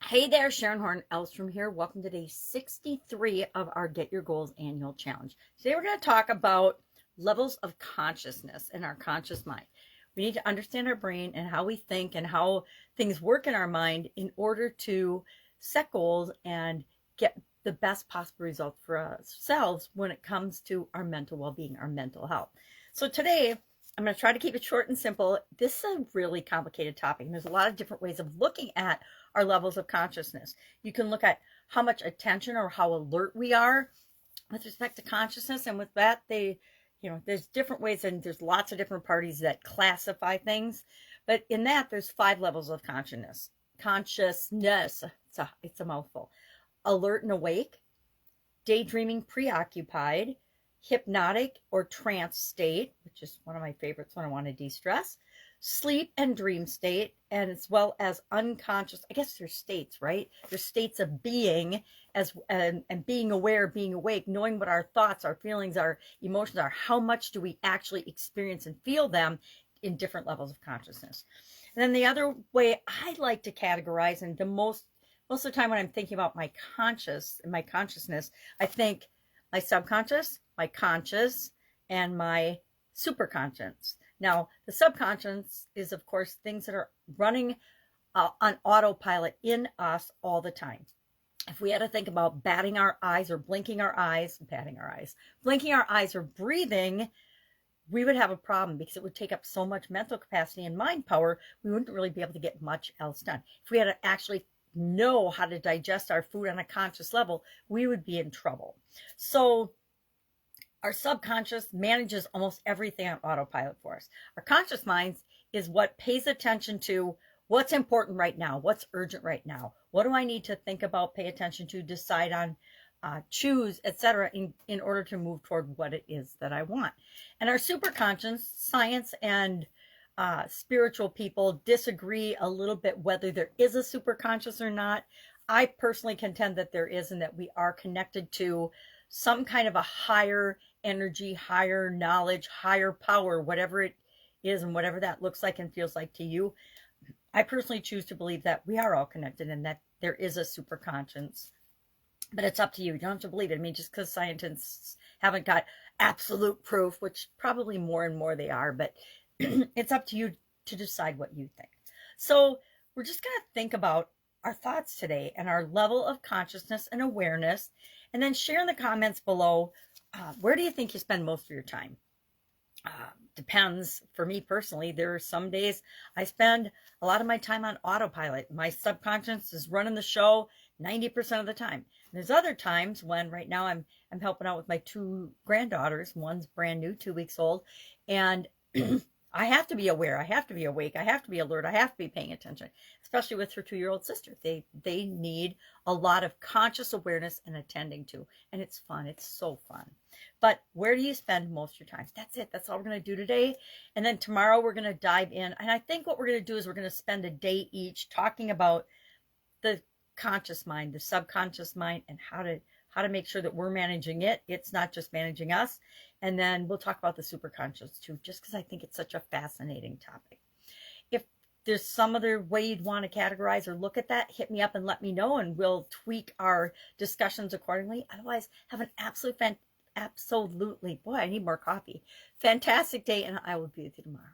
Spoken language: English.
Hey there, Sharon Horne-Ellstrom here. Welcome to day 63 of our Get Your Goals annual challenge. Today we're going to talk about levels of consciousness in our conscious mind. We need to understand our brain and how we think and how things work in our mind in order to set goals and get the best possible results for ourselves when it comes to our mental well-being, our mental health. So today I'm going to try to keep it short and simple. This is a really complicated topic, and there's a lot of different ways of looking at our levels of consciousness. You can look at how much attention or how alert we are with respect to consciousness, and with that, there's different ways, and there's lots of different parties that classify things. But in that, there's 5 levels of consciousness. It's a mouthful. Alert and awake, daydreaming, preoccupied, hypnotic or trance state, which is one of my favorites when I want to de-stress, sleep and dream state, and as well as unconscious. I guess there's states, right? There's states of being and being aware, being awake, knowing what our thoughts, our feelings, our emotions are. How much do we actually experience and feel them in different levels of consciousness? And then the other way I like to categorize, and most of the time when I'm thinking about my consciousness, I think my subconscious, my conscious, and my superconscious. Now, the subconscious is, of course, things that are running on autopilot in us all the time. If we had to think about blinking our eyes, blinking our eyes, or breathing, we would have a problem because it would take up so much mental capacity and mind power, we wouldn't really be able to get much else done. If we had to actually know how to digest our food on a conscious level, we would be in trouble. So our subconscious manages almost everything on autopilot for us. Our conscious mind is what pays attention to what's important right now, what's urgent right now, what do I need to think about, pay attention to, decide on, choose, etc., in order to move toward what it is that I want. And our superconscious, science and spiritual people disagree a little bit whether there is a superconscious or not. I personally contend that there is, and that we are connected to some kind of a higher energy, higher knowledge, higher power, whatever it is and whatever that looks like and feels like to you. I personally choose to believe that we are all connected and that there is a superconscious. But it's up to you. You don't have to believe it. I mean, just because scientists haven't got absolute proof, which probably more and more they are, but it's up to you to decide what you think. So we're just going to think about our thoughts today and our level of consciousness and awareness, and then share in the comments below, where do you think you spend most of your time? Depends. For me personally, there are some days I spend a lot of my time on autopilot. My subconscious is running the show 90% of the time. And there's other times when, right now, I'm helping out with my 2 granddaughters. One's brand new, 2 weeks old, and I have to be aware. I have to be awake. I have to be alert. I have to be paying attention, especially with her 2-year-old sister. They need a lot of conscious awareness and attending to, and it's fun. It's so fun. But where do you spend most of your time? That's it. That's all we're going to do today. And then tomorrow we're going to dive in. And I think what we're going to do is we're going to spend a day each talking about the conscious mind, the subconscious mind, and how to make sure that we're managing it. It's not just managing us. And then we'll talk about the superconscious too, just because I think it's such a fascinating topic. If there's some other way you'd want to categorize or look at that, hit me up and let me know, and we'll tweak our discussions accordingly. Otherwise, have an absolutely, boy, I need more coffee. Fantastic day, and I will be with you tomorrow.